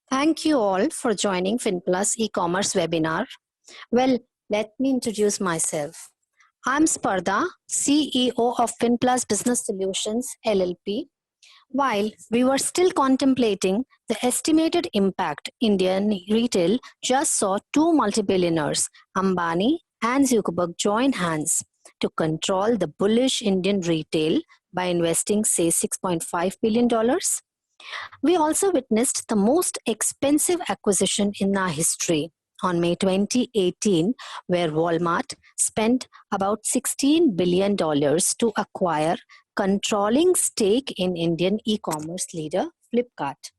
Thank you all for joining FinPlus Ecommerce Webinar. Well, let me introduce myself. I'm Sparda, CEO of FinPlus Business Solutions LLP. While we were still contemplating the estimated impact, Indian retail just saw two multi-billionaires, Ambani and Zuckerberg, join hands to control the bullish Indian retail by investing, say, $6.5 billion. We also witnessed the most expensive acquisition in our history on May 2018, where Walmart spent about $16 billion to acquire controlling stake in Indian e-commerce leader Flipkart.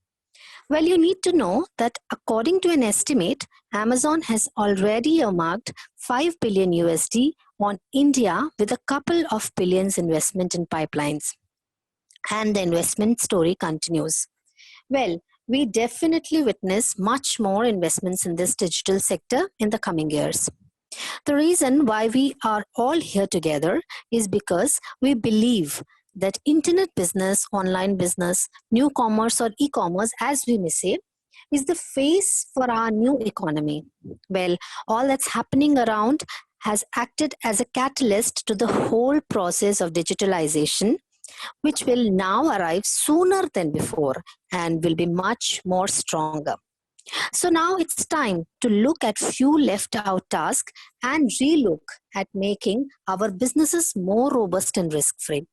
Well, you need to know that according to an estimate, Amazon has already earmarked 5 billion USD on India with a couple of billions investment in pipelines. And the investment story continues. Well, we definitely witness much more investments in this digital sector in the coming years. The reason why we are all here together is because we believe that internet business, online business, new commerce or e-commerce, as we may say, is the face for our new economy. Well, all that's happening around has acted as a catalyst to the whole process of digitalization, which will now arrive sooner than before and will be much more stronger. So now it's time to look at few left out tasks and relook at making our businesses more robust and risk-free.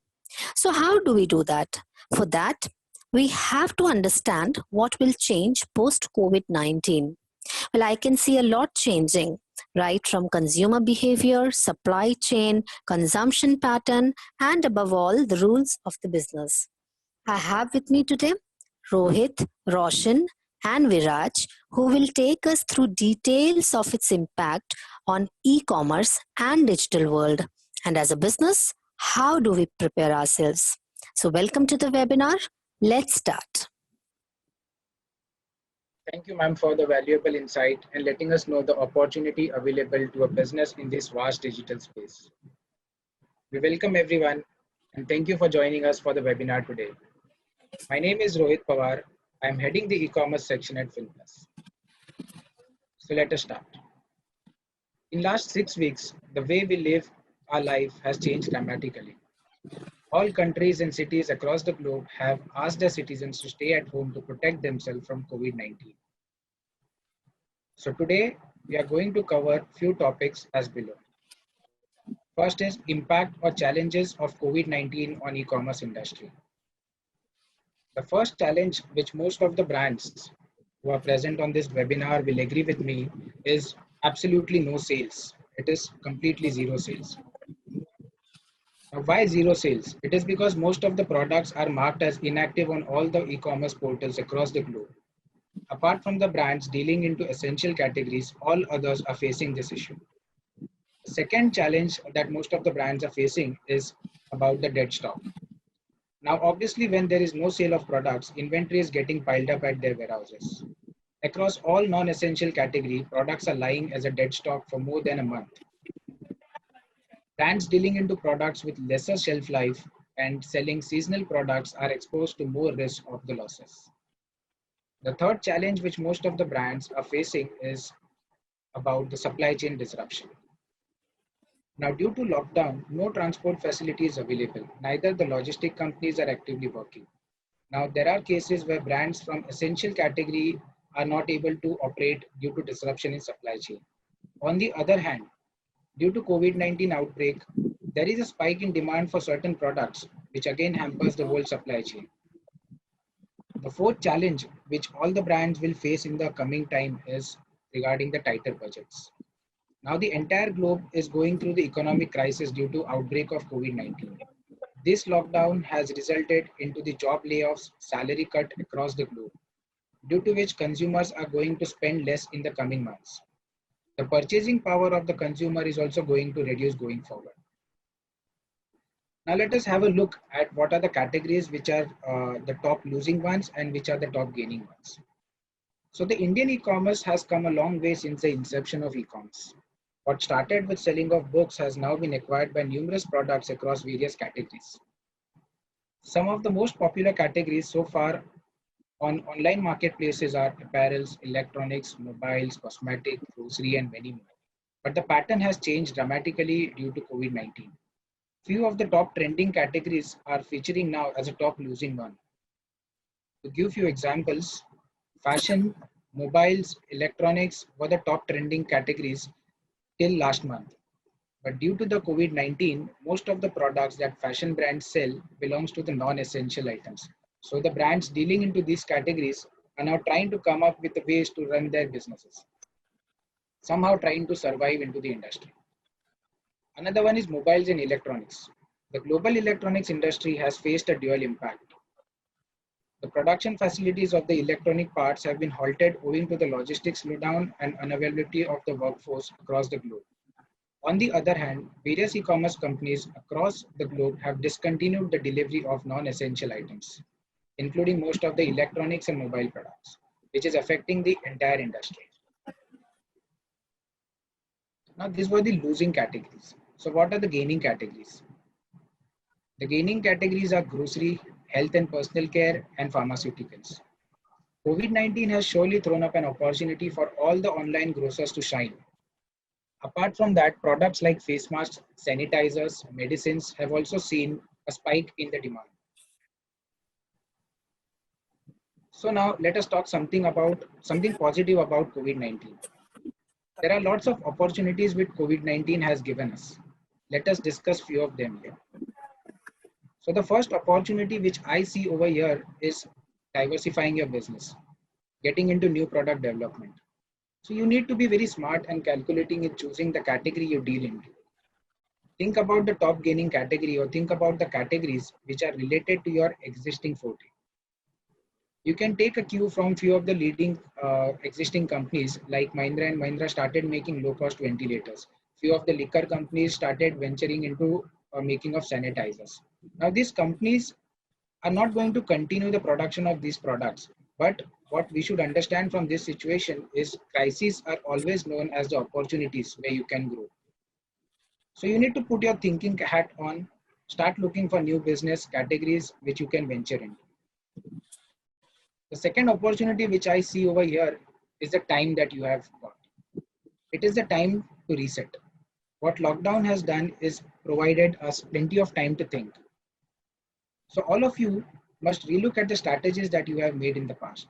So how do we do that? For that, we have to understand what will change post-COVID-19. Well, I can see a lot changing, right from consumer behavior, supply chain, consumption pattern, and above all, the rules of the business. I have with me today Rohit, Roshan, and Viraj, who will take us through details of its impact on e-commerce and digital world. And as a business, how do we prepare ourselves? So welcome to the webinar. Let's start. Thank you, ma'am, for the valuable insight and letting us know the opportunity available to a business in this vast digital space. We welcome everyone and thank you for joining us for the webinar today. My name is Rohit Pawar. I am heading the e-commerce section at FinPlus. So let us start. In last 6 weeks, the way we live our life has changed dramatically. All countries and cities across the globe have asked their citizens to stay at home to protect themselves from COVID-19. So today, we are going to cover a few topics as below. First is impact or challenges of COVID-19 on e-commerce industry. The first challenge which most of the brands who are present on this webinar will agree with me is absolutely no sales. It is completely zero sales. Now, why zero sales? It is because most of the products are marked as inactive on all the e-commerce portals across the globe. Apart from the brands dealing into essential categories, all others are facing this issue. The second challenge that most of the brands are facing is about the dead stock. Now, obviously, when there is no sale of products, inventory is getting piled up at their warehouses. Across all non-essential category, products are lying as a dead stock for more than a month. Brands dealing into products with lesser shelf life and selling seasonal products are exposed to more risk of the losses. The third challenge which most of the brands are facing is about the supply chain disruption. Now, due to lockdown, no transport facility is available. Neither the logistic companies are actively working. Now, there are cases where brands from essential category are not able to operate due to disruption in supply chain. On the other hand, due to COVID-19 outbreak, there is a spike in demand for certain products, which again hampers the whole supply chain. The fourth challenge which all the brands will face in the coming time is regarding the tighter budgets. Now the entire globe is going through the economic crisis due to outbreak of COVID-19. This lockdown has resulted into the job layoffs, salary cut across the globe, due to which consumers are going to spend less in the coming months. The purchasing power of the consumer is also going to reduce going forward. Now let us have a look at what are the categories which are the top losing ones and which are the top gaining ones. So the Indian e-commerce has come a long way since the inception of e-commerce. What started with selling of books has now been acquired by numerous products across various categories. Some of the most popular categories so far On online marketplaces are apparels, electronics, mobiles, cosmetic, grocery, and many more. But the pattern has changed dramatically due to COVID-19. Few of the top trending categories are featuring now as a top losing one. To give few examples, fashion, mobiles, electronics were the top trending categories till last month. But due to the COVID-19, most of the products that fashion brands sell belongs to the non-essential items. So the brands dealing into these categories are now trying to come up with the ways to run their businesses, somehow trying to survive into the industry. Another one is mobiles and electronics. The global electronics industry has faced a dual impact. The production facilities of the electronic parts have been halted owing to the logistics slowdown and unavailability of the workforce across the globe. On the other hand, various e-commerce companies across the globe have discontinued the delivery of non-essential items, including most of the electronics and mobile products, which is affecting the entire industry. Now, these were the losing categories. So what are the gaining categories? The gaining categories are grocery, health and personal care, and pharmaceuticals. COVID-19 has surely thrown up an opportunity for all the online grocers to shine. Apart from that, products like face masks, sanitizers, medicines have also seen a spike in the demand. So now let us talk something positive about COVID-19. There are lots of opportunities which COVID-19 has given us. Let us discuss few of them here. So the first opportunity which I see over here is diversifying your business, getting into new product development. So you need to be very smart and calculating in choosing the category you deal into. Think about the top gaining category or think about the categories which are related to your existing forte. You can take a cue from few of the leading existing companies like Mahindra and Mahindra started making low-cost ventilators. Few of the liquor companies started venturing into making of sanitizers. Now these companies are not going to continue the production of these products. But what we should understand from this situation is crises are always known as the opportunities where you can grow. So you need to put your thinking hat on, start looking for new business categories which you can venture into. The second opportunity which I see over here is the time that you have got. It is the time to reset. What lockdown has done is provided us plenty of time to think. So all of you must relook at the strategies that you have made in the past.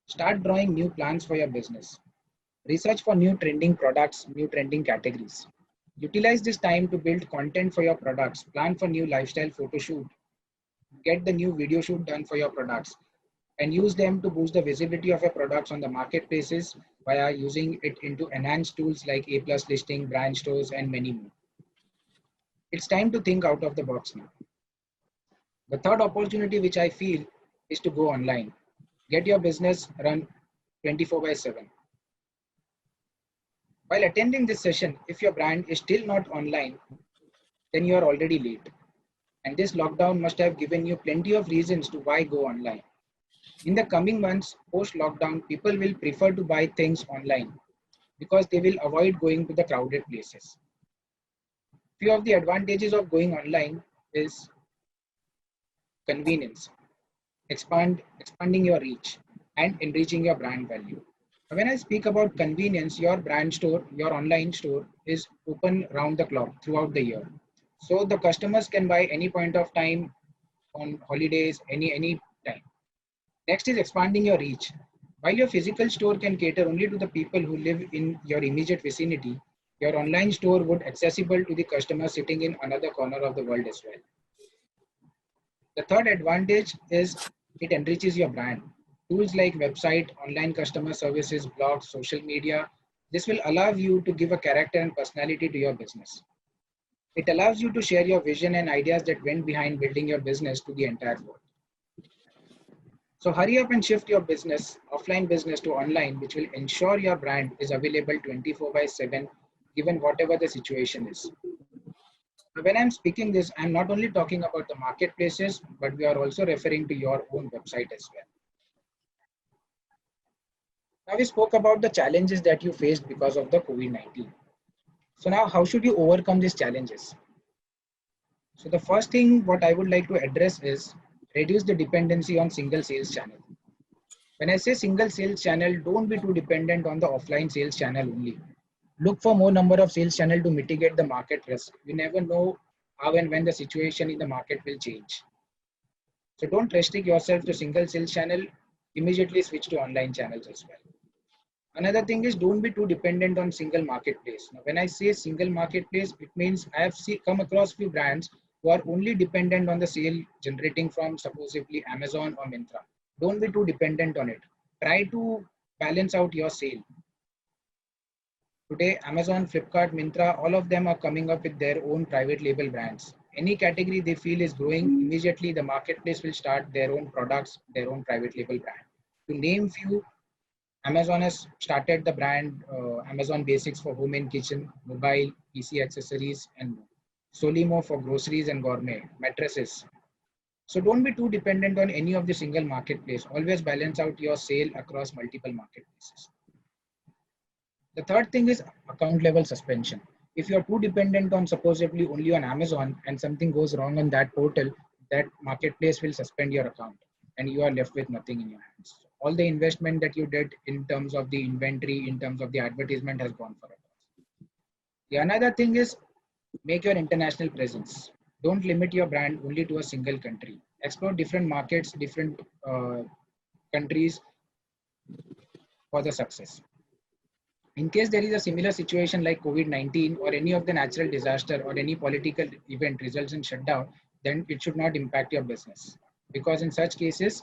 Start drawing new plans for your business. Research for new trending products, new trending categories. Utilize this time to build content for your products, plan for new lifestyle photo shoot, get the new video shoot done for your products, and use them to boost the visibility of your products on the marketplaces via using it into enhanced tools like A+ listing, brand stores, and many more. It's time to think out of the box now. The third opportunity which I feel is to go online. Get your business run 24/7. While attending this session, if your brand is still not online, then you are already late. And this lockdown must have given you plenty of reasons to why go online. In the coming months, post-lockdown, people will prefer to buy things online because they will avoid going to the crowded places. Few of the advantages of going online is convenience, expanding your reach, and enriching your brand value. When I speak about convenience, your brand store, your online store is open round the clock throughout the year. So the customers can buy any point of time on holidays, any time. Next is expanding your reach. While your physical store can cater only to the people who live in your immediate vicinity, your online store would accessible to the customer sitting in another corner of the world as well. The third advantage is it enriches your brand. Tools like website, online customer services, blogs, social media, this will allow you to give a character and personality to your business. It allows you to share your vision and ideas that went behind building your business to the entire world. So hurry up and shift your business, offline business to online, which will ensure your brand is available 24/7, given whatever the situation is. When I'm speaking this, I'm not only talking about the marketplaces, but we are also referring to your own website as well. Now we spoke about the challenges that you faced because of the COVID-19. So now how should you overcome these challenges? So the first thing what I would like to address is reduce the dependency on single sales channel. When I say single sales channel, don't be too dependent on the offline sales channel only. Look for more number of sales channel to mitigate the market risk. You never know how and when the situation in the market will change. So don't restrict yourself to single sales channel. Immediately switch to online channels as well. Another thing is don't be too dependent on single marketplace. Now, when I say single marketplace, it means I have come across few brands who are only dependent on the sale generating from supposedly Amazon or Myntra. Don't be too dependent on it. Try to balance out your sale. Today, Amazon, Flipkart, Myntra, all of them are coming up with their own private label brands. Any category they feel is growing, immediately the marketplace will start their own products, their own private label brand. To name few, Amazon has started the brand Amazon Basics for home and kitchen, mobile, PC accessories, and Solimo for groceries and gourmet, mattresses. So don't be too dependent on any of the single marketplace. Always balance out your sale across multiple marketplaces. The third thing is account level suspension. If you're too dependent on supposedly only on Amazon and something goes wrong on that portal, that marketplace will suspend your account and you are left with nothing in your hands. All the investment that you did in terms of the inventory, in terms of the advertisement has gone for it. The another thing is make your international presence. Don't limit your brand only to a single country. Explore different markets, different countries for the success. In case there is a similar situation like COVID-19 or any of the natural disaster or any political event results in shutdown, then it should not impact your business. Because in such cases,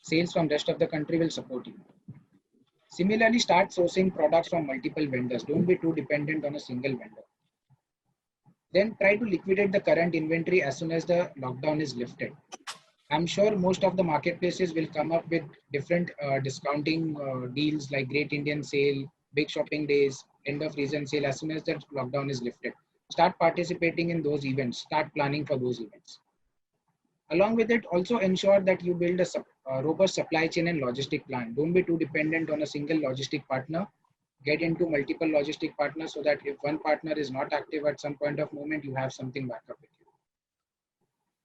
sales from rest of the country will support you. Similarly, start sourcing products from multiple vendors. Don't be too dependent on a single vendor. Then try to liquidate the current inventory as soon as the lockdown is lifted. I'm sure most of the marketplaces will come up with different discounting deals like Great Indian Sale, big shopping days, end of season sale as soon as the lockdown is lifted. Start participating in those events, start planning for those events. Along with it, also ensure that you build a robust supply chain and logistic plan. Don't be too dependent on a single logistic partner. Get into multiple logistic partners so that if one partner is not active at some point of moment, you have something backup with you.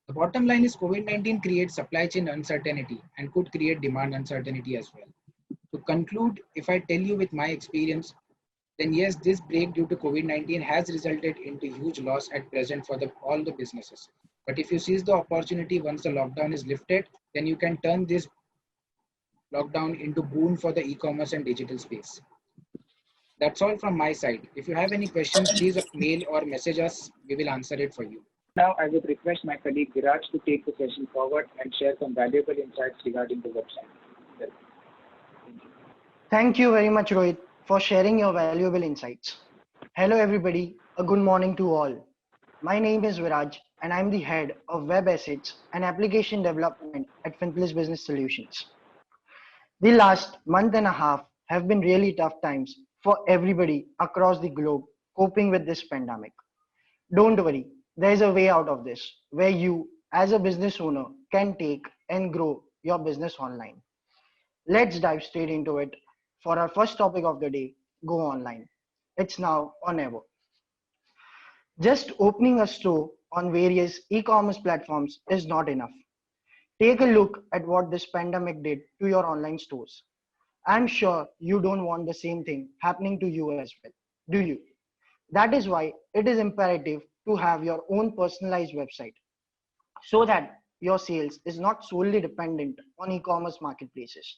The bottom line is COVID-19 creates supply chain uncertainty and could create demand uncertainty as well. To conclude, if I tell you with my experience, then yes, this break due to COVID-19 has resulted into huge loss at present for all the businesses. But if you seize the opportunity once the lockdown is lifted, then you can turn this lockdown into boon for the e-commerce and digital space. That's all from my side. If you have any questions, please mail or message us. We will answer it for you. Now, I would request my colleague Viraj to take the session forward and share some valuable insights regarding the website. Thank you very much, Rohit, for sharing your valuable insights. Hello, everybody. A good morning to all. My name is Viraj, and I'm the head of Web Assets and Application Development at FinPlus Business Solutions. The last month and a half have been really tough times for everybody across the globe coping with this pandemic. Don't worry, there is a way out of this where you, as a business owner, can take and grow your business online. Let's dive straight into it. For our first topic of the day, go online. It's now or never. Just opening a store on various e-commerce platforms is not enough. Take a look at what this pandemic did to your online stores. I'm sure you don't want the same thing happening to you as well, do you? That is why it is imperative to have your own personalized website so that your sales is not solely dependent on e-commerce marketplaces.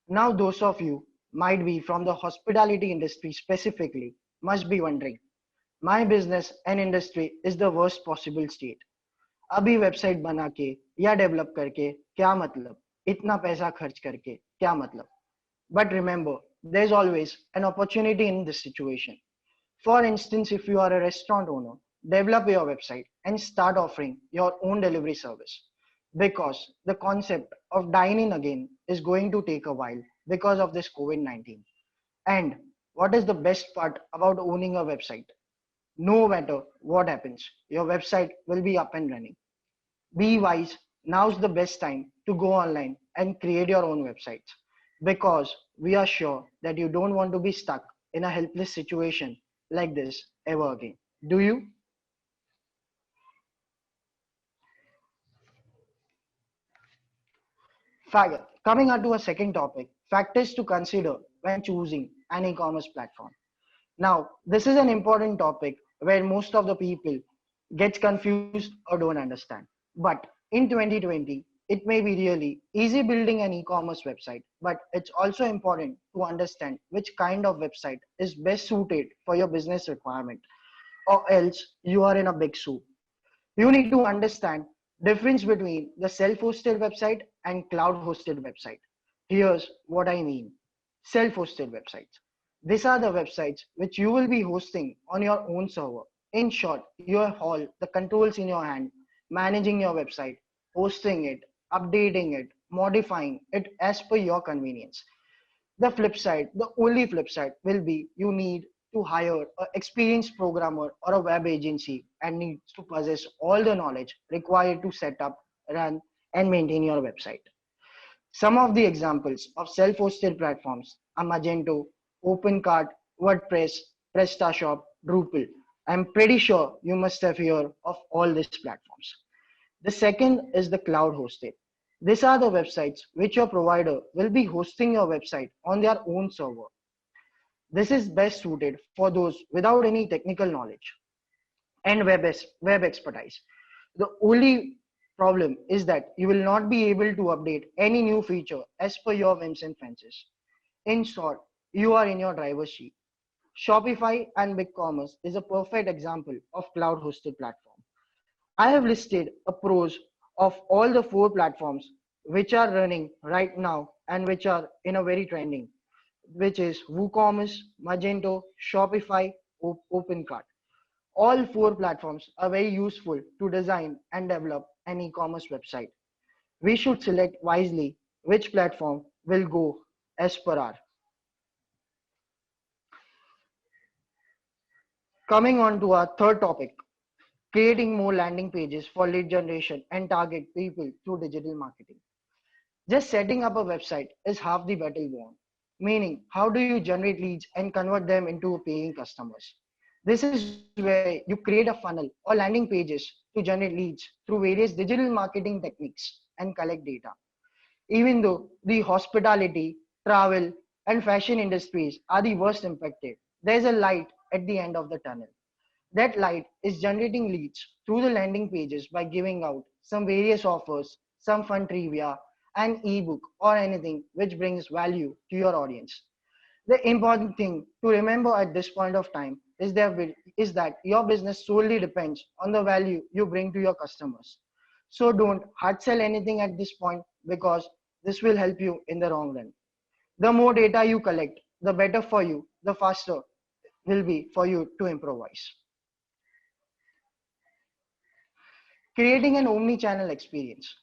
Now, those of you might be from the hospitality industry specifically must be wondering, my business and industry is the worst possible state. अभी website बना के या develop करके क्या मतलब, इतना पैसा खर्च करके क्या मतलब? But remember, there's always an opportunity in this situation. For instance, if you are a restaurant owner, develop your website and start offering your own delivery service. Because the concept of dine-in again is going to take a while because of this COVID-19. And what is the best part about owning a website? No matter what happens, your website will be up and running. Be wise, now's the best time to go online and create your own websites because we are sure that you don't want to be stuck in a helpless situation like this ever again. Do you? Coming on to a second topic, factors to consider when choosing an e-commerce platform. Now, this is an important topic where most of the people gets confused or don't understand. But in 2020, it may be really easy building an e-commerce website, but it's also important to understand which kind of website is best suited for your business requirement, or else you are in a big soup. You need to understand difference between the self-hosted website and cloud-hosted website. Here's what I mean. Self-hosted websites. These are the websites which you will be hosting on your own server. In short, you have all the controls in your hand, managing your website, hosting it, updating it, modifying it as per your convenience. The flip side, the only flip side will be you need to hire an experienced programmer or a web agency and needs to possess all the knowledge required to set up, run, and maintain your website. Some of the examples of self-hosted platforms are Magento, OpenCart, WordPress, PrestaShop, Drupal. I'm pretty sure you must have heard of all these platforms. The second is the cloud hosted. These are the websites which your provider will be hosting your website on their own server. This is best suited for those without any technical knowledge and web expertise. The only problem is that you will not be able to update any new feature as per your whims and fancies. In short, you are in your driver's seat. Shopify and BigCommerce is a perfect example of cloud hosted platform. I have listed a pros of all the four platforms which are running right now and which are in a very trending, which is WooCommerce, Magento, Shopify, OpenCart. All four platforms are very useful to design and develop an e-commerce website. We should select wisely which platform will go as per our. Coming on to our third topic, creating more landing pages for lead generation and target people through digital marketing. Just setting up a website is half the battle won, meaning how do you generate leads and convert them into paying customers? This is where you create a funnel or landing pages to generate leads through various digital marketing techniques and collect data. Even though the hospitality, travel, and fashion industries are the worst impacted, there's a light at the end of the tunnel. That light is generating leads through the landing pages by giving out some various offers, some fun trivia, an ebook, or anything which brings value to your audience. The important thing to remember at this point of time is that your business solely depends on the value you bring to your customers. So don't hard sell anything at this point because this will help you in the long run. The more data you collect, the better for you, the faster will be for you to improvise. Creating an omni-channel experience.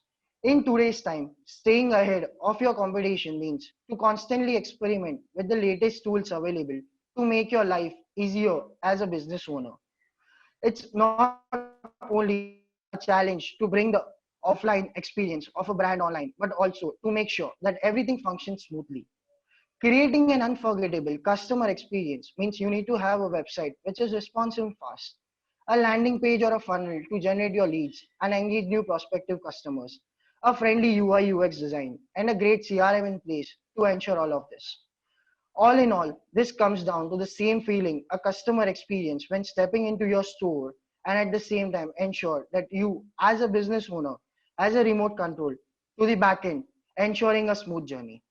In today's time, staying ahead of your competition means to constantly experiment with the latest tools available to make your life easier as a business owner. It's not only a challenge to bring the offline experience of a brand online, but also to make sure that everything functions smoothly. Creating an unforgettable customer experience means you need to have a website which is responsive fast, a landing page or a funnel to generate your leads and engage new prospective customers, a friendly UI UX design, and a great CRM in place to ensure all of this. All in all, this comes down to the same feeling, a customer experience when stepping into your store, and at the same time ensure that you as a business owner has a remote control to the back end, ensuring a smooth journey.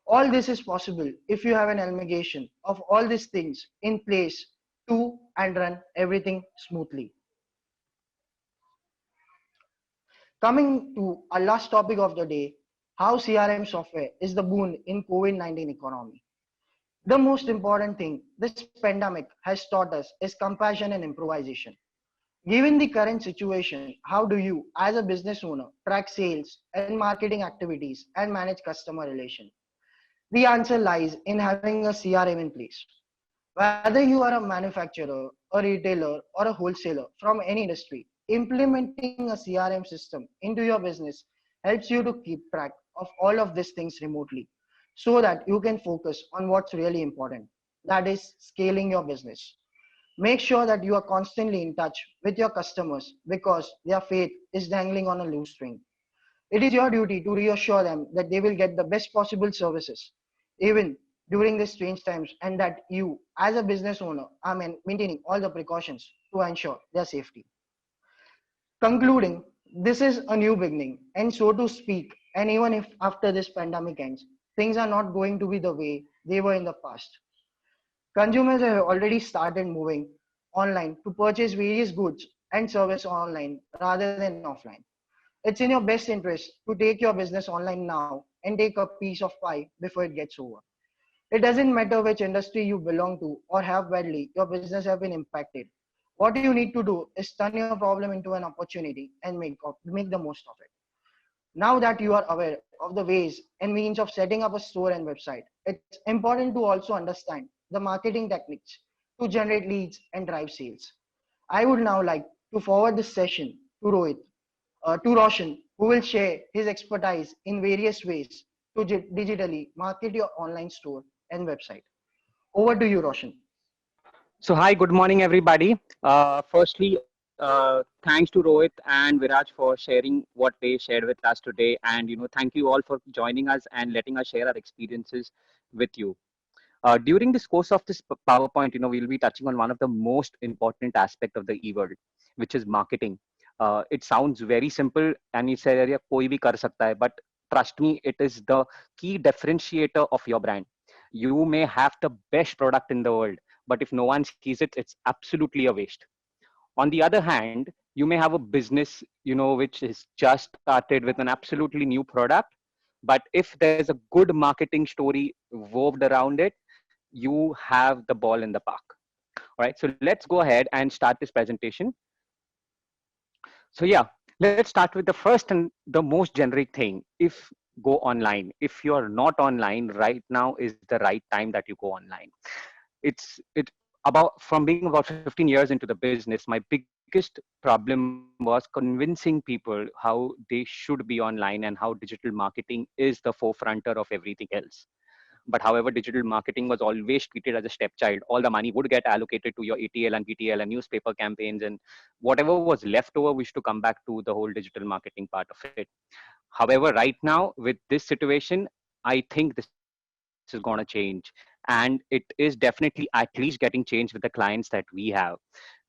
All this is possible if you have an amalgamation of all these things in place to and run everything smoothly. Coming to our last topic of the day, how CRM software is the boon in COVID-19 economy. The most important thing this pandemic has taught us is compassion and improvisation. Given the current situation, how do you, as a business owner, track sales and marketing activities and manage customer relations? The answer lies in having a CRM in place. Whether you are a manufacturer, a retailer, or a wholesaler from any industry, implementing a CRM system into your business helps you to keep track of all of these things remotely so that you can focus on what's really important. That is scaling your business. Make sure that you are constantly in touch with your customers because their faith is dangling on a loose string. It is your duty to reassure them that they will get the best possible services, even during these strange times, and that you, as a business owner, are maintaining all the precautions to ensure their safety. Concluding, this is a new beginning, and so to speak, and even if after this pandemic ends, things are not going to be the way they were in the past. Consumers have already started moving online to purchase various goods and service online rather than offline. It's in your best interest to take your business online now and take a piece of pie before it gets over. It doesn't matter which industry you belong to or how badly your business have been impacted. What you need to do is turn your problem into an opportunity and make the most of it. Now that you are aware of the ways and means of setting up a store and website, it's important to also understand the marketing techniques to generate leads and drive sales. I would now like to forward this session to to Roshan, who will share his expertise in various ways to digitally market your online store and website. Over to you, Roshan. So hi, good morning, everybody. Firstly, thanks to Rohit and Viraj for sharing what they shared with us today, and thank you all for joining us and letting us share our experiences with you. During this course of this PowerPoint, we'll be touching on one of the most important aspect of the e-world, which is marketing. It sounds very simple, and it's area koi bhi kar sakta hai, but trust me, it is the key differentiator of your brand. You may have the best product in the world, but if no one sees it, it's absolutely a waste. On the other hand, you may have a business, which is just started with an absolutely new product, but if there's a good marketing story woved around it, you have the ball in the park. All right, so let's go ahead and start this presentation. So yeah, let's start with the first and the most generic thing. If go online, if you're not online right now is the right time that you go online. It's about from being about 15 years into the business, my biggest problem was convincing people how they should be online and how digital marketing is the forefronter of everything else. But however, digital marketing was always treated as a stepchild. All the money would get allocated to your ATL and BTL and newspaper campaigns, and whatever was left over, we used to come back to the whole digital marketing part of it. However, right now with this situation, I think this is going to change, and it is definitely at least getting changed with the clients that we have.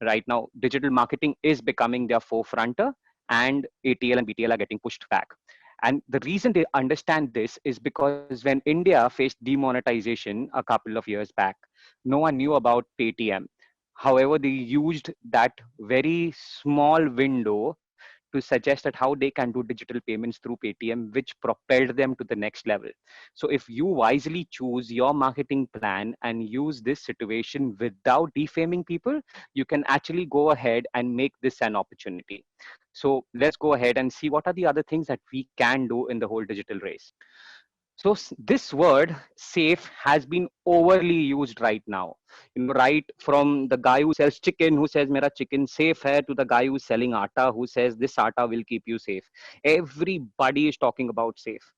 Right now, digital marketing is becoming their forefronter, and ATL and BTL are getting pushed back. And the reason they understand this is because when India faced demonetization a couple of years back, no one knew about Paytm. However, they used that very small window to suggest that how they can do digital payments through Paytm, which propelled them to the next level. So if you wisely choose your marketing plan and use this situation without defaming people, you can actually go ahead and make this an opportunity. So let's go ahead and see what are the other things that we can do in the whole digital race. So this word safe has been overly used right now. Right from the guy who sells chicken, who says mera chicken safe hai, to the guy who's selling atta, who says this atta will keep you safe. Everybody is talking about safe.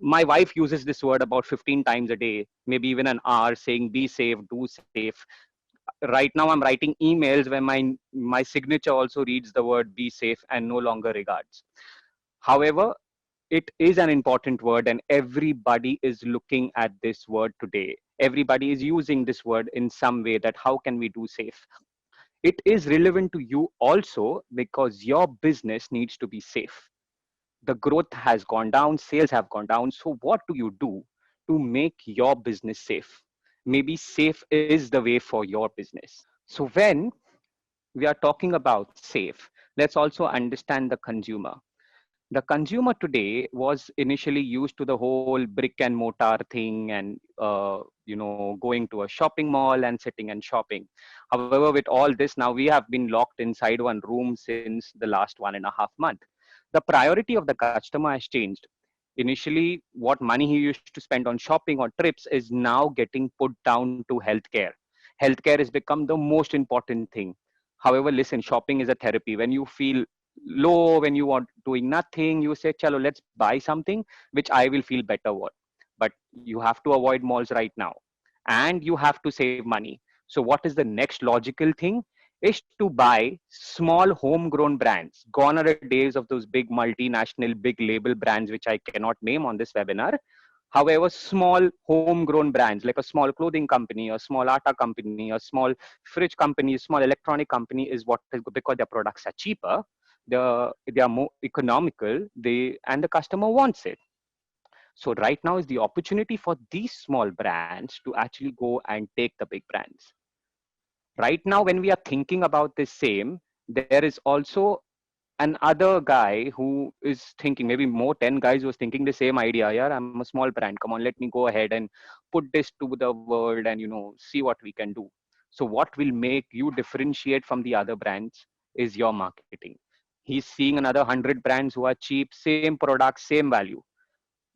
My wife uses this word about 15 times a day, maybe even an hour, saying be safe, do safe. Right now I'm writing emails where my signature also reads the word be safe and no longer regards. However, it is an important word, and everybody is looking at this word today. Everybody is using this word in some way, that how can we do safe. It is relevant to you also because your business needs to be safe. The growth has gone down, sales have gone down. So what do you do to make your business safe? Maybe safe is the way for your business. So when we are talking about safe, let's also understand the consumer. The consumer today was initially used to the whole brick and mortar thing, and going to a shopping mall and sitting and shopping. However, with all this, now we have been locked inside one room since the last 1.5 months. The priority of the customer has changed. Initially, what money he used to spend on shopping or trips is now getting put down to healthcare. Healthcare has become the most important thing. However, listen, shopping is a therapy. When you feel low, when you are doing nothing, you say, chalo, let's buy something which I will feel better with. But you have to avoid malls right now, and you have to save money. So what is the next logical thing? is to buy small homegrown brands. Gone are the days of those big multinational, big label brands, which I cannot name on this webinar. However, small homegrown brands like a small clothing company, a small atta company, a small fridge company, a small electronic company is what is good because their products are cheaper, they are more economical, and the customer wants it. So right now is the opportunity for these small brands to actually go and take the big brands. Right now, when we are thinking about this same, there is also another guy who is thinking, maybe more 10 guys who was thinking the same idea. Yeah, I'm a small brand. Come on, let me go ahead and put this to the world and see what we can do. So what will make you differentiate from the other brands is your marketing. He's seeing another 100 brands who are cheap, same product, same value.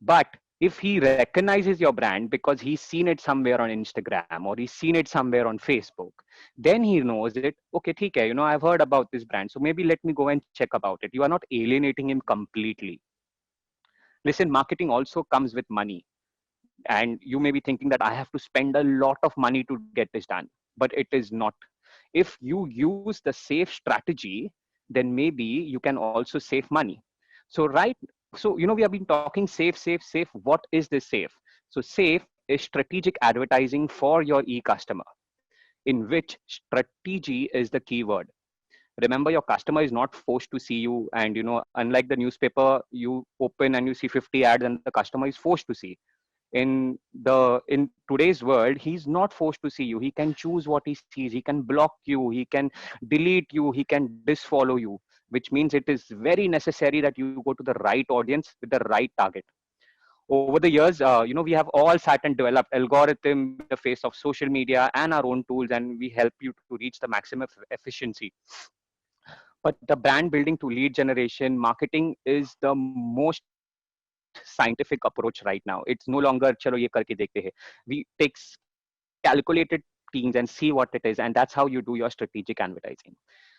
But if he recognizes your brand because he's seen it somewhere on Instagram or he's seen it somewhere on Facebook, then he knows it. Okay, theek hai, I've heard about this brand, so maybe let me go and check about it. You are not alienating him completely. Listen, marketing also comes with money, and you may be thinking that I have to spend a lot of money to get this done, but it is not. If you use the safe strategy, then maybe you can also save money. So we have been talking safe. What is this safe? So safe is strategic advertising for your e-customer, in which strategy is the keyword. Remember, your customer is not forced to see you, and unlike the newspaper, you open and you see 50 ads and the customer is forced to see. In today's world, he's not forced to see you. He can choose what he sees. He can block you, he can delete you, he can disfollow you, which means it is very necessary that you go to the right audience with the right target. Over the years, we have all sat and developed algorithm with the face of social media and our own tools, and we help you to reach the maximum efficiency. But the brand building to lead generation marketing is the most scientific approach right now. It's no longer chalo ye karke dekhte hai. We take calculated teams and see what it is, and that's how you do your strategic advertising.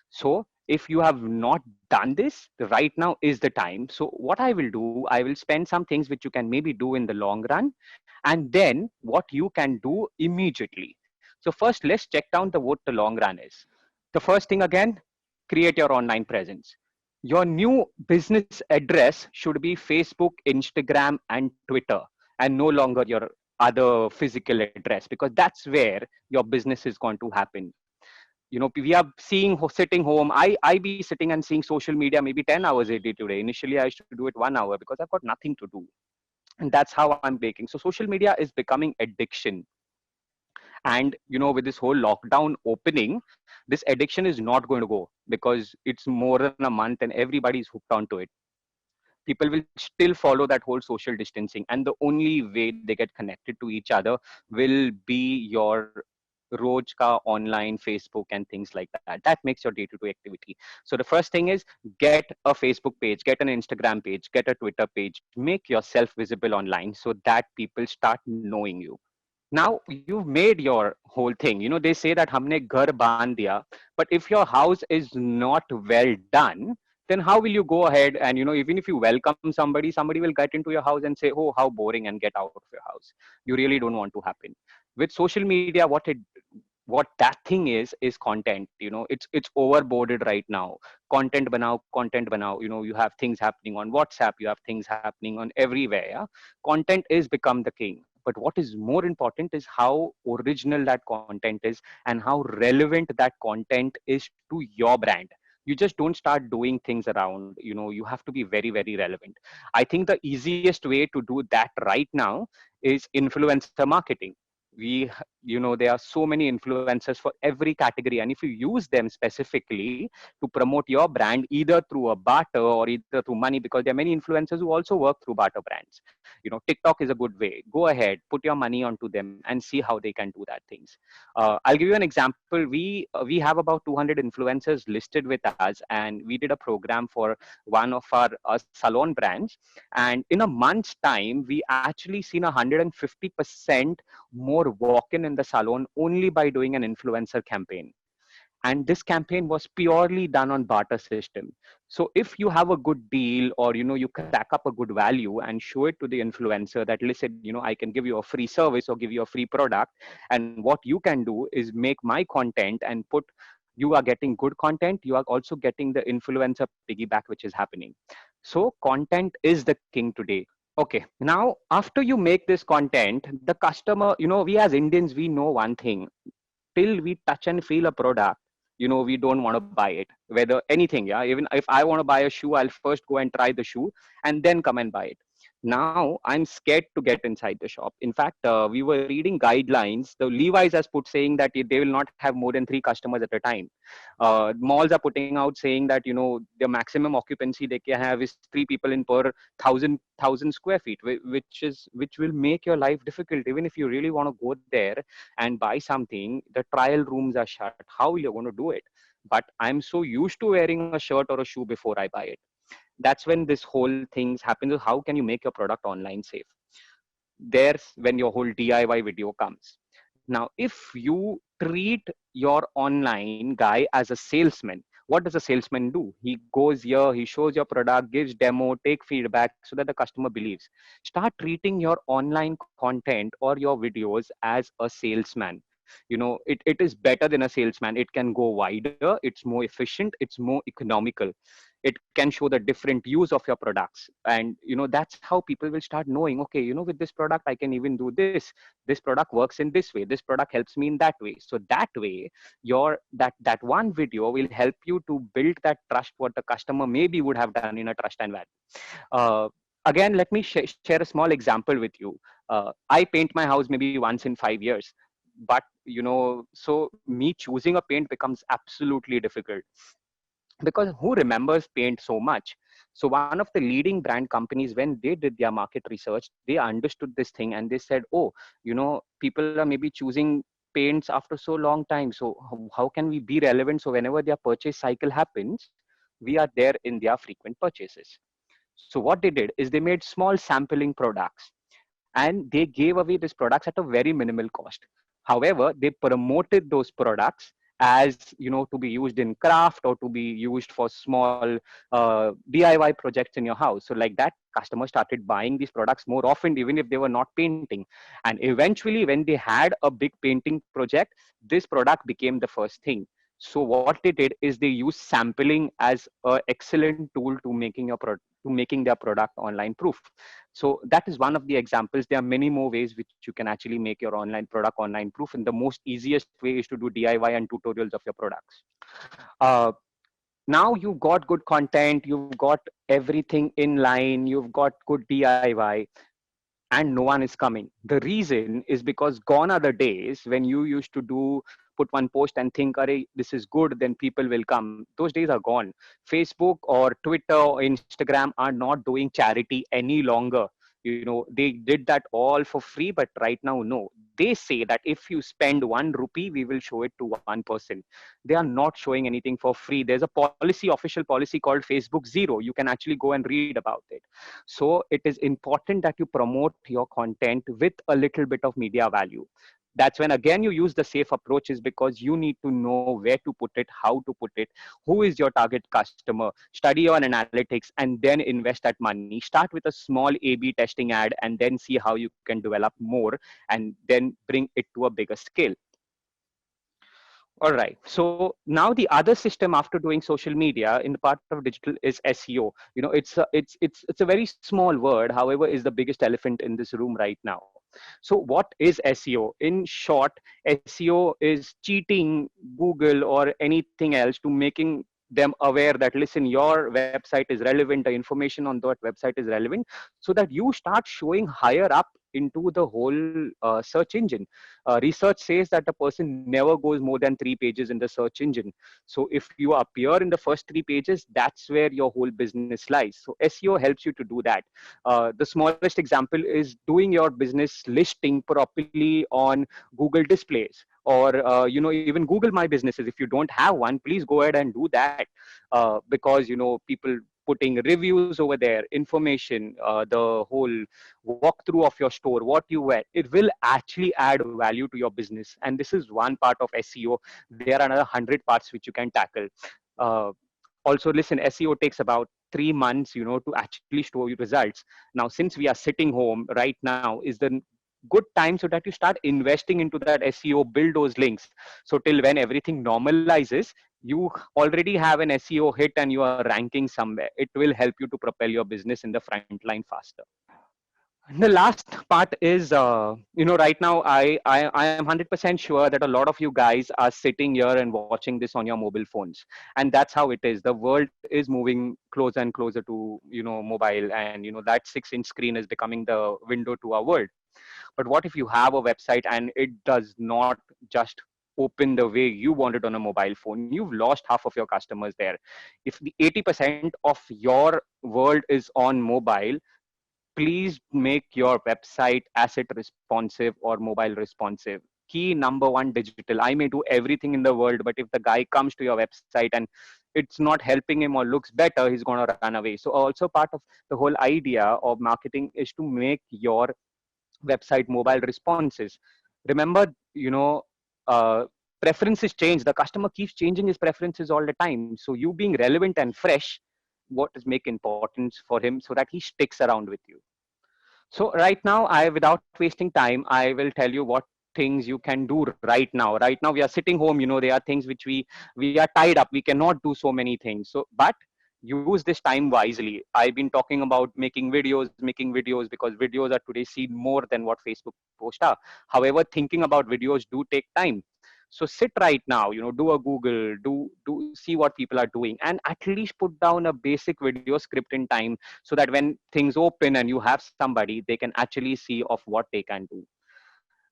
So if you have not done this, right now is the time. So what I will do, I will spend some things which you can maybe do in the long run, and then what you can do immediately. So first, let's check down what the long run is. The first thing again, create your online presence. Your new business address should be Facebook, Instagram, and Twitter, and no longer your other physical address, because that's where your business is going to happen. We are sitting home. I be sitting and seeing social media maybe 10 hours a day today. Initially, I used to do it 1 hour because I've got nothing to do, and that's how I'm baking. So social media is becoming addiction. And with this whole lockdown opening, this addiction is not going to go, because it's more than a month and everybody's hooked onto it. People will still follow that whole social distancing, and the only way they get connected to each other will be your Rojka online Facebook and things like that. That makes your day-to-day activity. So the first thing is, get a Facebook page, get an Instagram page, get a Twitter page, make yourself visible online so that people start knowing you. Now you've made your whole thing. They say that humne ghar band diya, but if your house is not well done, then how will you go ahead and even if you welcome somebody will get into your house and say, oh, how boring, and get out of your house. You really don't want to happen. With social media, what that thing is content. It's overboarded right now. Content banao. You have things happening on WhatsApp, you have things happening on everywhere. Yeah? Content is become the king. But what is more important is how original that content is and how relevant that content is to your brand. You just don't start doing things around. You have to be very, very relevant. I think the easiest way to do that right now is influencer marketing. There are so many influencers for every category, and if you use them specifically to promote your brand, either through a barter or either through money, because there are many influencers who also work through barter brands. TikTok is a good way. Go ahead, put your money onto them and see how they can do that things. I'll give you an example. We have about 200 influencers listed with us, and we did a program for one of our salon brands, and in a month's time we actually seen 150% more walk-in in the salon only by doing an influencer campaign. And this campaign was purely done on barter system. So if you have a good deal, or you crack up a good value and show it to the influencer that, listen, I can give you a free service or give you a free product, and what you can do is make my content and put you are getting good content, you are also getting the influencer piggyback which is happening. So content is the king today. Okay, now after you make this content, the customer, we as Indians, we know one thing: till we touch and feel a product, we don't want to buy it, whether anything. Yeah, even if I want to buy a shoe, I'll first go and try the shoe and then come and buy it. Now I'm scared to get inside the shop. In fact, we were reading guidelines. The Levi's has put saying that they will not have more than 3 customers at a time. Malls are putting out saying that the maximum occupancy they can have is 3 people in per thousand square feet, which will make your life difficult. Even if you really want to go there and buy something, the trial rooms are shut. How are you going to do it? But I'm so used to wearing a shirt or a shoe before I buy it. That's when this whole things happens. How can you make your product online safe? There's when your whole DIY video comes. Now, if you treat your online guy as a salesman, what does a salesman do? He goes here, he shows your product, gives demo, take feedback so that the customer believes. Start treating your online content or your videos as a salesman. It is better than a salesman. It can go wider, it's more efficient, it's more economical. It can show the different use of your products, and that's how people will start knowing, okay, with this product I can even do this product works in this way, this product helps me in that way. So that way, that one video will help you to build that trust what the customer maybe would have done in a trust and value. uh, Again, let me share a small example with you. I paint my house maybe once in 5 years, but so me choosing a paint becomes absolutely difficult, because who remembers paint so much? So one of the leading brand companies, when they did their market research, they understood this thing and they said, oh, people are maybe choosing paints after so long time. So how can we be relevant? So whenever their purchase cycle happens, we are there in their frequent purchases. So what they did is they made small sampling products and they gave away these products at a very minimal cost. However, they promoted those products as to be used in craft or to be used for small DIY projects in your house. So like that, customers started buying these products more often, even if they were not painting. And eventually, when they had a big painting project, this product became the first thing. So what they did is they used sampling as an excellent tool to making their product online proof. So that is one of the examples. There are many more ways which you can actually make your online product online proof. And the most easiest way is to do DIY and tutorials of your products. Uh, Now you've got good content, you've got everything in line, you've got good DIY, and no one is coming. The reason is because gone are the days when you used to put one post and think, Arey, this is good, then people will come. Those days are gone. Facebook or Twitter or Instagram are not doing charity any longer. They did that all for free, but right now, no. They say that if you spend 1 rupee, we will show it to one person. They are not showing anything for free. There's a official policy called Facebook Zero. You can actually go and read about it. So it is important that you promote your content with a little bit of media value. That's when again you use the safe approaches, because you need to know where to put it, how to put it, who is your target customer, study your analytics, and then invest that money. Start with a small A/B testing ad and then see how you can develop more and then bring it to a bigger scale. All right. So now the other system after doing social media in the part of digital is SEO. It's a very small word, however, is the biggest elephant in this room right now. So what is SEO? In short, SEO is cheating Google or anything else to making them aware that, listen, your website is relevant, the information on that website is relevant, so that you start showing higher up into the whole search engine. Research says that a person never goes more than 3 pages in the search engine. So if you appear in the first 3 pages, that's where your whole business lies. So SEO helps you to do that. The smallest example is doing your business listing properly on Google displays, or even Google My Businesses. If you don't have one, please go ahead and do that, because people putting reviews over there, information, the whole walkthrough of your store, what you wear, it will actually add value to your business. And this is one part of SEO. There are another 100 parts which you can tackle. Also, listen, SEO takes about 3 months, to actually show you results. Now, since we are sitting home right now, is the good time so that you start investing into that SEO, build those links. So till when everything normalizes, you already have an SEO hit and you are ranking somewhere. It will help you to propel your business in the front line faster. And the last part is, right now, I am 100% sure that a lot of you guys are sitting here and watching this on your mobile phones. And that's how it is. The world is moving closer and closer to, mobile. And, that 6-inch screen is becoming the window to our world. But what if you have a website and it does not just open the way you want it on a mobile phone? You've lost half of your customers there. If the 80% of your world is on mobile, please make your website asset responsive or mobile responsive. Key number one, digital. I may do everything in the world, but if the guy comes to your website and it's not helping him or looks better, he's going to run away. So also part of the whole idea of marketing is to make your website mobile responses. Remember, uh, preferences change. The customer keeps changing his preferences all the time. So you being relevant and fresh, what is make importance for him so that he sticks around with you. So right now, without wasting time, I will tell you what things you can do right now. Right now, we are sitting home. There are things which we are tied up. We cannot do so many things. So, but use this time wisely. I've been talking about making videos because videos are today seen more than what Facebook posts are. However, thinking about videos do take time. So sit right now, do a Google, do see what people are doing, and at least put down a basic video script in time so that when things open and you have somebody, they can actually see of what they can do.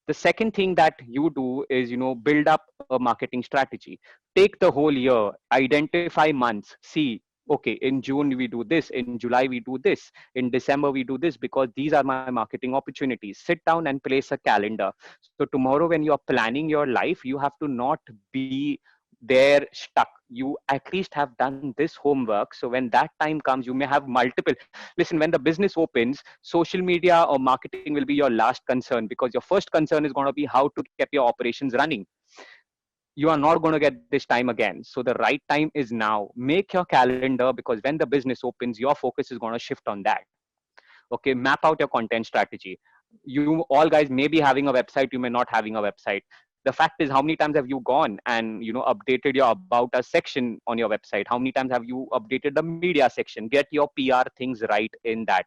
The second thing that you do is, build up a marketing strategy. Take the whole year, identify months, see, okay, in June we do this, in July we do this, in December we do this, because these are my marketing opportunities. Sit down and place a calendar. So tomorrow when you're planning your life, you have to not be there stuck. You at least have done this homework. So when that time comes, you may have multiple. Listen, when the business opens, social media or marketing will be your last concern, because your first concern is going to be how to keep your operations running. You are not going to get this time again. So the right time is now. Make your calendar, because when the business opens, your focus is going to shift on that. Okay, map out your content strategy. You all guys may be having a website, you may not having a website. The fact is, how many times have you gone and updated your about us section on your website? How many times have you updated the media section? Get your PR things right in that.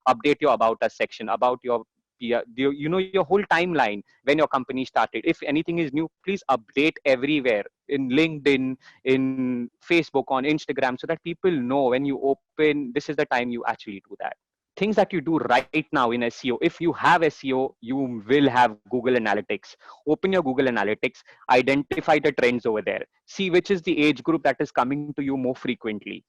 Update your about us section, about your PR, your whole timeline when your company started. If anything is new, please update everywhere, in LinkedIn, in Facebook, on Instagram, so that people know when you open, this is the time you actually do that. Things that you do right now in SEO. If you have SEO, you will have Google Analytics. Open your Google Analytics, identify the trends over there. See which is the age group that is coming to you more frequently.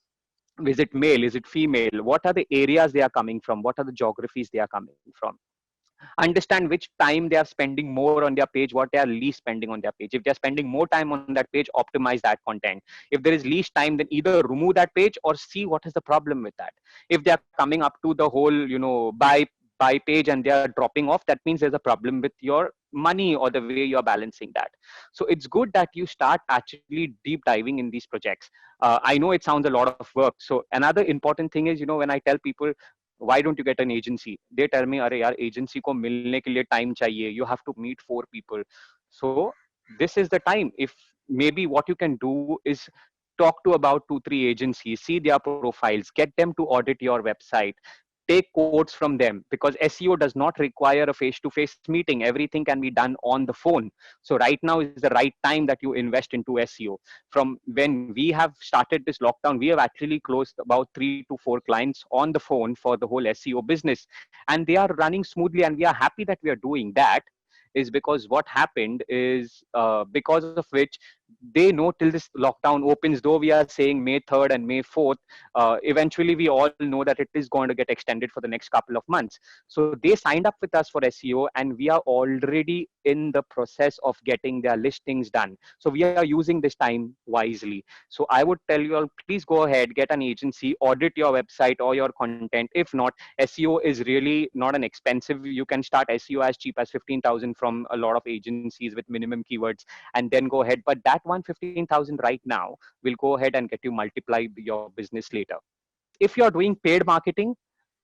Is it male? Is it female? What are the areas they are coming from? What are the geographies they are coming from? Understand which time they are spending more on their page, what they are least spending on their page. If they're spending more time on that page, optimize that content. If there is least time, then either remove that page or see what is the problem with that. If they are coming up to the whole buy page and they are dropping off, that means there's a problem with your money or the way you're balancing that. So it's good that you start actually deep diving in these projects. I know it sounds a lot of work. So another important thing is, when I tell people, why don't you get an agency? They tell me, अरे यार agency को मिलने के लिए time चाहिए. You have to meet 4 people. So this is the time. If maybe what you can do is talk to about 2-3 agencies, see their profiles, get them to audit your website, take quotes from them, because SEO does not require a face-to-face meeting. Everything can be done on the phone. So right now is the right time that you invest into SEO. From when we have started this lockdown, we have actually closed about 3 to 4 clients on the phone for the whole SEO business, and they are running smoothly, and we are happy that we are doing that. Is because what happened is, because of which they know till this lockdown opens, though we are saying May 3rd and May 4th, eventually we all know that it is going to get extended for the next couple of months. So they signed up with us for SEO, and we are already in the process of getting their listings done. So we are using this time wisely. So I would tell you all, please go ahead, get an agency, audit your website or your content. If not, SEO is really not an expensive. You can start SEO as cheap as 15,000 from a lot of agencies with minimum keywords, and then go ahead. But that 115,000 right now will go ahead and get you multiply your business later. If you're doing paid marketing,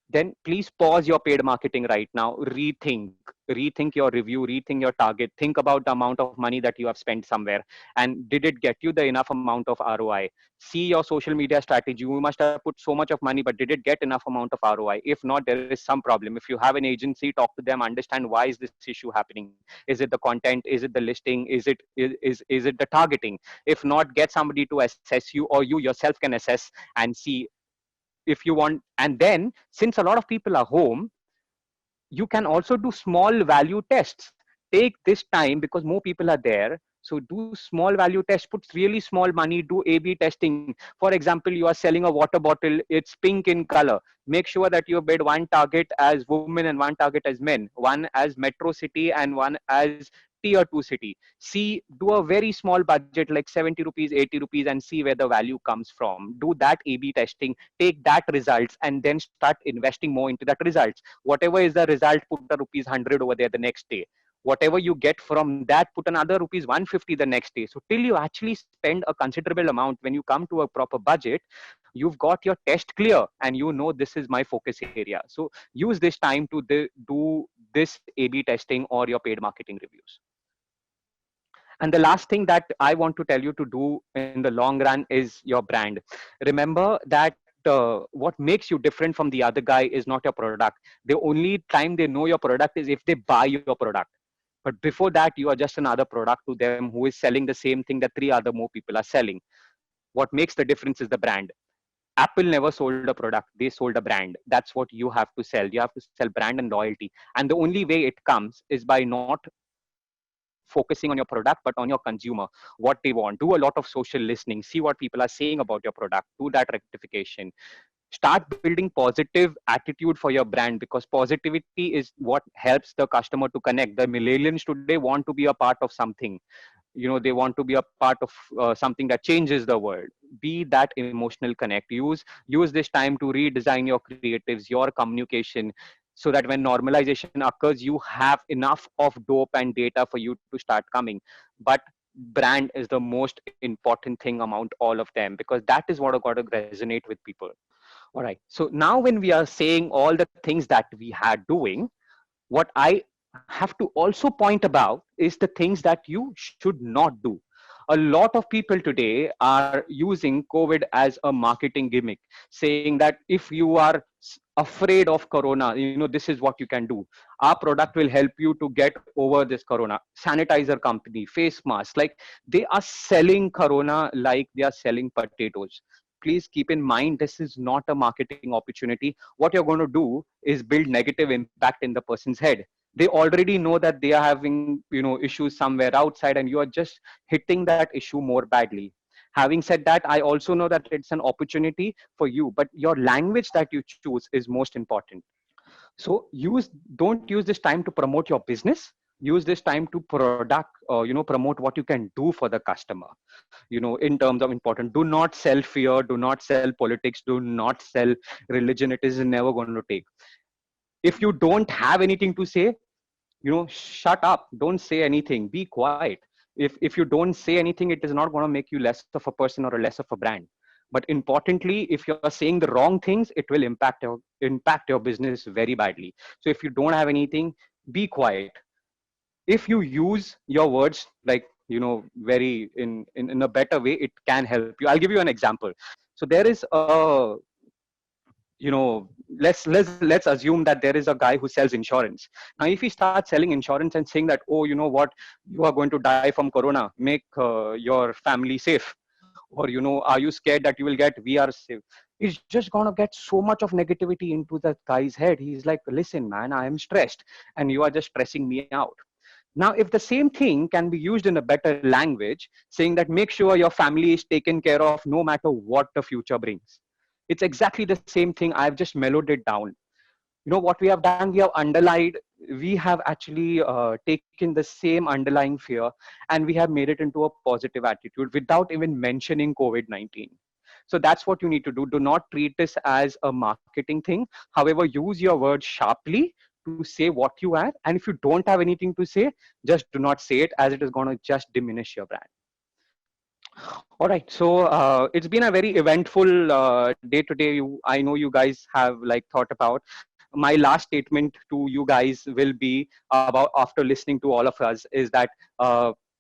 then please pause your paid marketing right now. Rethink your review, rethink your target, think about the amount of money that you have spent somewhere, and did it get you the enough amount of ROI? See your social media strategy. You must have put so much of money, but did it get enough amount of ROI? If not, there is some problem. If you have an agency, talk to them, understand why is this issue happening. Is it the content? Is it the listing? Is it the targeting? If not, get somebody to assess you, or you yourself can assess and see if you want. And then, since a lot of people are home, you can also do small value tests. Take this time because more people are there. So do small value tests, put really small money, do A/B testing. For example, you are selling a water bottle, it's pink in color. Make sure that you bid one target as women and one target as men, one as metro city and one as tier 2 city. See, do a very small budget like 70 rupees, 80 rupees, and see where the value comes from. Do that A/B testing, take that results, and then start investing more into that results. Whatever is the result, put a rupees 100 over there the next day. Whatever you get from that, put another rupees 150 the next day. So till you actually spend a considerable amount, when you come to a proper budget, you've got your test clear and you know this is my focus area. So use this time to do this A/B testing or your paid marketing reviews. And the last thing that I want to tell you to do in the long run is your brand. Remember that what makes you different from the other guy is not your product. The only time they know your product is if they buy your product. But before that, you are just another product to them who is selling the same thing that three other more people are selling. What makes the difference is the brand. Apple never sold a product, they sold a brand. That's what you have to sell. You have to sell brand and loyalty. And the only way it comes is by not focusing on your product but on your consumer, what they want. Do a lot of social listening, see what people are saying about your product, do that rectification. Start building positive attitude for your brand, because positivity is what helps the customer to connect. The millennials today want to be a part of something. They want to be a part of something that changes the world. Be that emotional connect. Use this time to redesign your creatives, your communication, so that when normalization occurs, you have enough of dope and data for you to start coming. But brand is the most important thing among all of them, because that is what got to resonate with people. All right, so now when we are saying all the things that we had doing, what I have to also point about is the things that you should not do. A lot of people today are using COVID as a marketing gimmick, saying that if you are afraid of corona, this is what you can do. Our product will help you to get over this corona. Sanitizer company, face mask, like they are selling corona like they are selling potatoes. Please keep in mind, this is not a marketing opportunity. What you're going to do is build negative impact in the person's head. They already know that they are having issues somewhere outside, and you are just hitting that issue more badly. Having said that, I also know that it's an opportunity for you, but your language that you choose is most important. So don't use this time to promote your business. Use this time to promote what you can do for the customer. In terms of important, do not sell fear, do not sell politics, do not sell religion. It is never going to take. If you don't have anything to say, shut up, don't say anything, be quiet. If you don't say anything, it is not going to make you less of a person or less of a brand. But importantly, if you're saying the wrong things, it will impact your business very badly. So if you don't have anything, be quiet. If you use your words like very in a better way, it can help you. I'll give you an example. So there is a let's assume that there is a guy who sells insurance. Now if he starts selling insurance and saying that, oh, what, you are going to die from corona, make your family safe, or are you scared that you will get, we are safe, it's just going to get so much of negativity into that guy's head. He's like, listen man, I am stressed and you are just stressing me out. Now, if the same thing can be used in a better language, saying that make sure your family is taken care of no matter what the future brings. It's exactly the same thing. I've just mellowed it down. What we have done, we have actually taken the same underlying fear and we have made it into a positive attitude without even mentioning COVID-19. So that's what you need to do. Do not treat this as a marketing thing. However, use your words sharply to say what you are. And if you don't have anything to say, just do not say it, as it is going to just diminish your brand. All right. So it's been a very eventful day today. I know you guys have like thought about. My last statement to you guys will be about after listening to all of us is that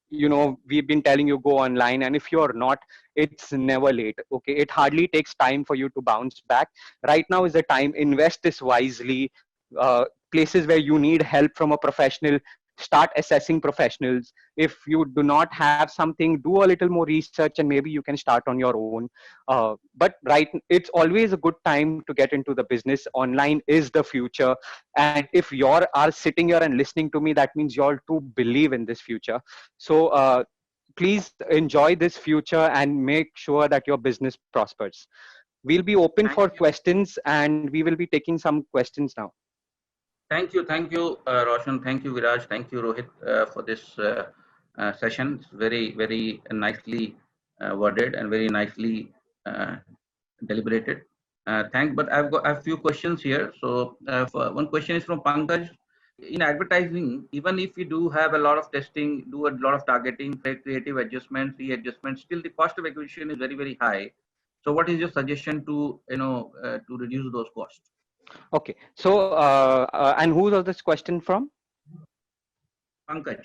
we've been telling you go online, and if you're not, it's never late. Okay, it hardly takes time for you to bounce back. Right now is the time. Invest this wisely. Places where you need help from a professional, start assessing professionals. If you do not have something, do a little more research and maybe you can start on your own. But right, it's always a good time to get into the business. Online is the future, and if you're are sitting here and listening to me, that means you all too believe in this future. So please enjoy this future and make sure that your business prospers. We'll be open Thank for you. questions, and we will be taking some questions now. Thank you, Roshan. Thank you, Viraj. Thank you, Rohit, for this session. It's very nicely worded and very nicely deliberated. But I've got a few questions here. So, one question is from Pankaj. In advertising, even if you do have a lot of testing, do a lot of targeting, creative adjustments, readjustments, still the cost of acquisition is very high. So, what is your suggestion to to reduce those costs? Okay. So, and who was this question from? Pankaj.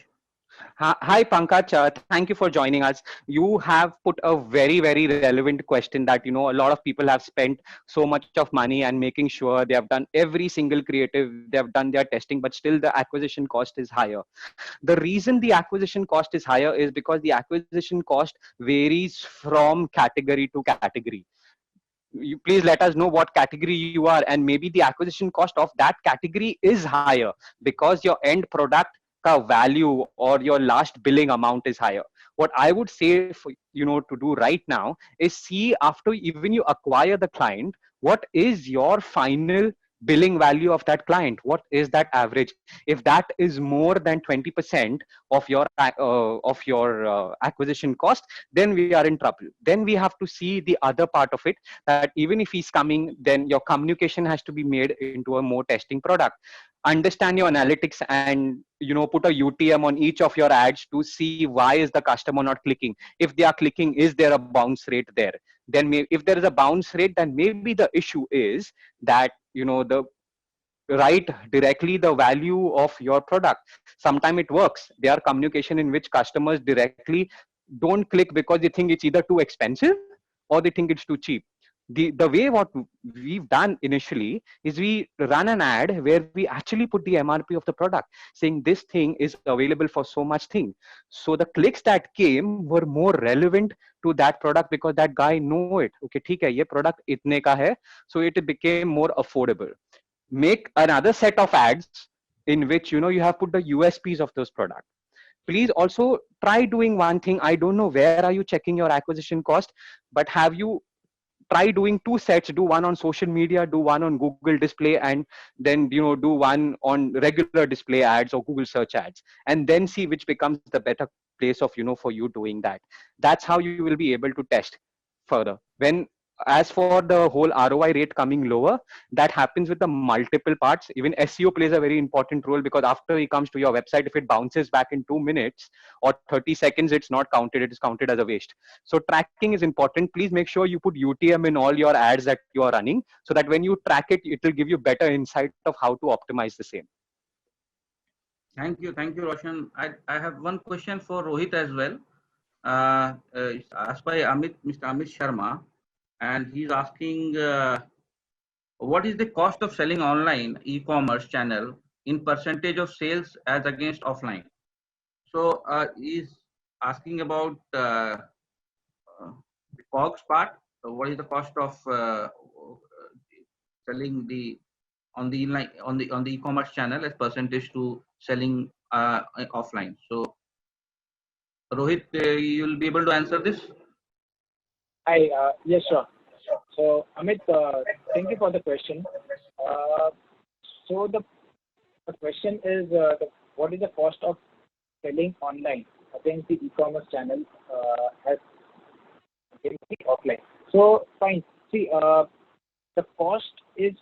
Hi, Pankaj. Thank you for joining us. You have put a very relevant question that, a lot of people have spent so much of money and making sure they have done every single creative, they have done their testing, but still the acquisition cost is higher. The reason the acquisition cost is higher is because the acquisition cost varies from category to category. You please let us know what category you are, and maybe the acquisition cost of that category is higher because your end product ka value or your last billing amount is higher. What I would say for to do right now is see, after even you acquire the client, what is your final billing value of that client, what is that average. If that is more than 20% of your acquisition cost, then we are in trouble. Then we have to see the other part of it, that even if he's coming, then your communication has to be made into a more testing product. Understand your analytics and put a UTM on each of your ads to see why is the customer not clicking. If they are clicking, is there a bounce rate there? Then if there is a bounce rate, then maybe the issue is that the write directly the value of your product. Sometimes it works. There are communication in which customers directly don't click because they think it's either too expensive or they think it's too cheap. The way what we've done initially is we run an ad where we actually put the MRP of the product, saying this thing is available for so much thing. So the clicks that came were more relevant to that product because that guy know it. Okay, ठीक है, ये product इतने का है, so it became more affordable. Make another set of ads in which you have put the USPs of those products. Please also try doing one thing. I don't know where are you checking your acquisition cost, but have you try doing two sets, do one on social media, do one on Google display, and then do one on regular display ads or Google search ads, and then see which becomes the better place of for you doing that. That's how you will be able to test further. When as for the whole ROI rate coming lower, that happens with the multiple parts. Even SEO plays a very important role, because after he comes to your website, if it bounces back in 2 minutes or 30 seconds, it's not counted, it is counted as a waste. So tracking is important. Please make sure you put UTM in all your ads that you are running, so that when you track it, it will give you better insight of how to optimize the same. Thank you, Roshan. I have one question for Rohit as well. It's asked by Mr. Amit Sharma, and he's asking, what is the cost of selling online e-commerce channel in percentage of sales as against offline? So he's asking about the COGS part. So what is the cost of selling on the e-commerce channel as percentage to selling offline? So Rohit, you'll be able to answer this. Hi, yes, sure. So, Amit, thank you for the question. So the question is, what is the cost of selling online against the e-commerce channel as against the offline? So, fine. See, the cost is,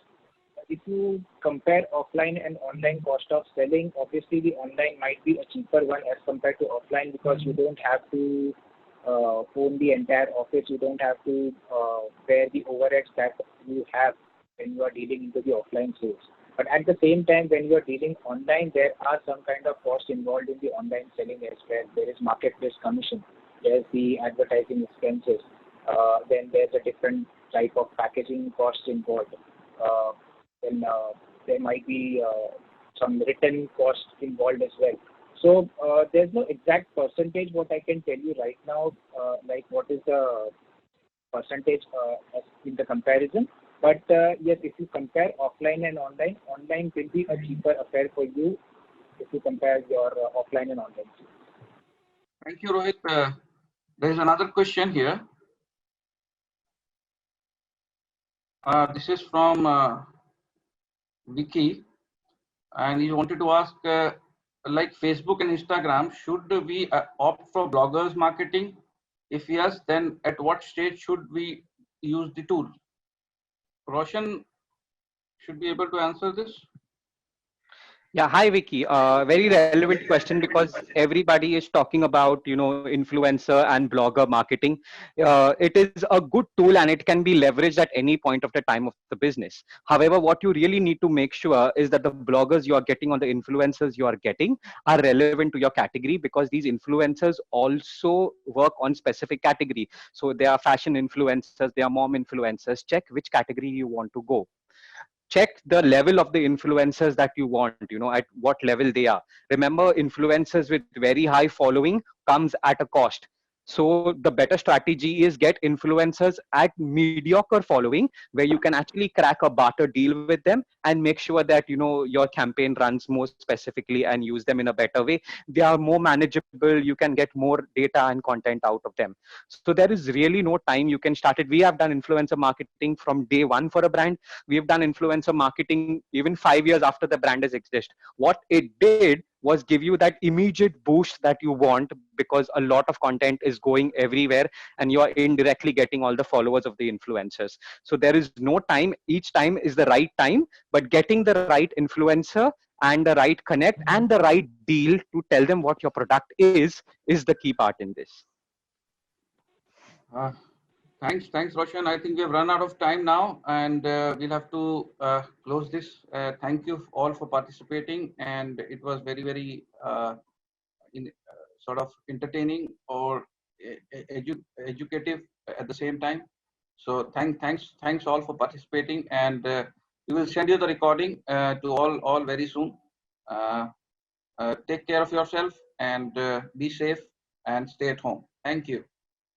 if you compare offline and online cost of selling, obviously the online might be a cheaper one as compared to offline, because you don't have to own the entire office. You don't have to bear the overheads that you have when you are dealing into the offline sales. But at the same time, when you are dealing online, there are some kind of costs involved in the online selling as well. There is marketplace commission. There's the advertising expenses. Then there's a different type of packaging costs involved. Then there might be some written costs involved as well. So there's no exact percentage what I can tell you right now, like what is the percentage in the comparison. But yes, if you compare offline and online, online will be a cheaper affair for you if you compare your offline and online. Thank you, Rohit. There is another question here. This is from Vicky, and he wanted to ask, like Facebook and Instagram, should we opt for bloggers marketing? If yes, then at what stage should we use the tool? Roshan should be able to answer this. Yeah, hi Vicky. Very relevant question because everybody is talking about influencer and blogger marketing. It is a good tool and it can be leveraged at any point of the time of the business. However, what you really need to make sure is that the bloggers you are getting or the influencers you are getting are relevant to your category, because these influencers also work on specific category. So they are fashion influencers, they are mom influencers. Check which category you want to go. Check the level of the influencers that you want, at what level they are. Remember, influencers with very high following comes at a cost. So the better strategy is get influencers at mediocre following, where you can actually crack a barter deal with them and make sure that your campaign runs more specifically and use them in a better way. They are more manageable, you can get more data and content out of them. So there is really no time you can start it. We have done influencer marketing from day one for a brand. We have done influencer marketing even 5 years after the brand has existed. What it did was give you that immediate boost that you want, because a lot of content is going everywhere and you are indirectly getting all the followers of the influencers. So there is no time. Each time is the right time, but getting the right influencer and the right connect and the right deal to tell them what your product is the key part in this. Thanks, Roshan. I think we have run out of time now, and we'll have to close this. Thank you all for participating, and it was very, very sort of entertaining or educative at the same time. So thanks all for participating, and we will send you the recording to all very soon. Take care of yourself and be safe and stay at home. Thank you.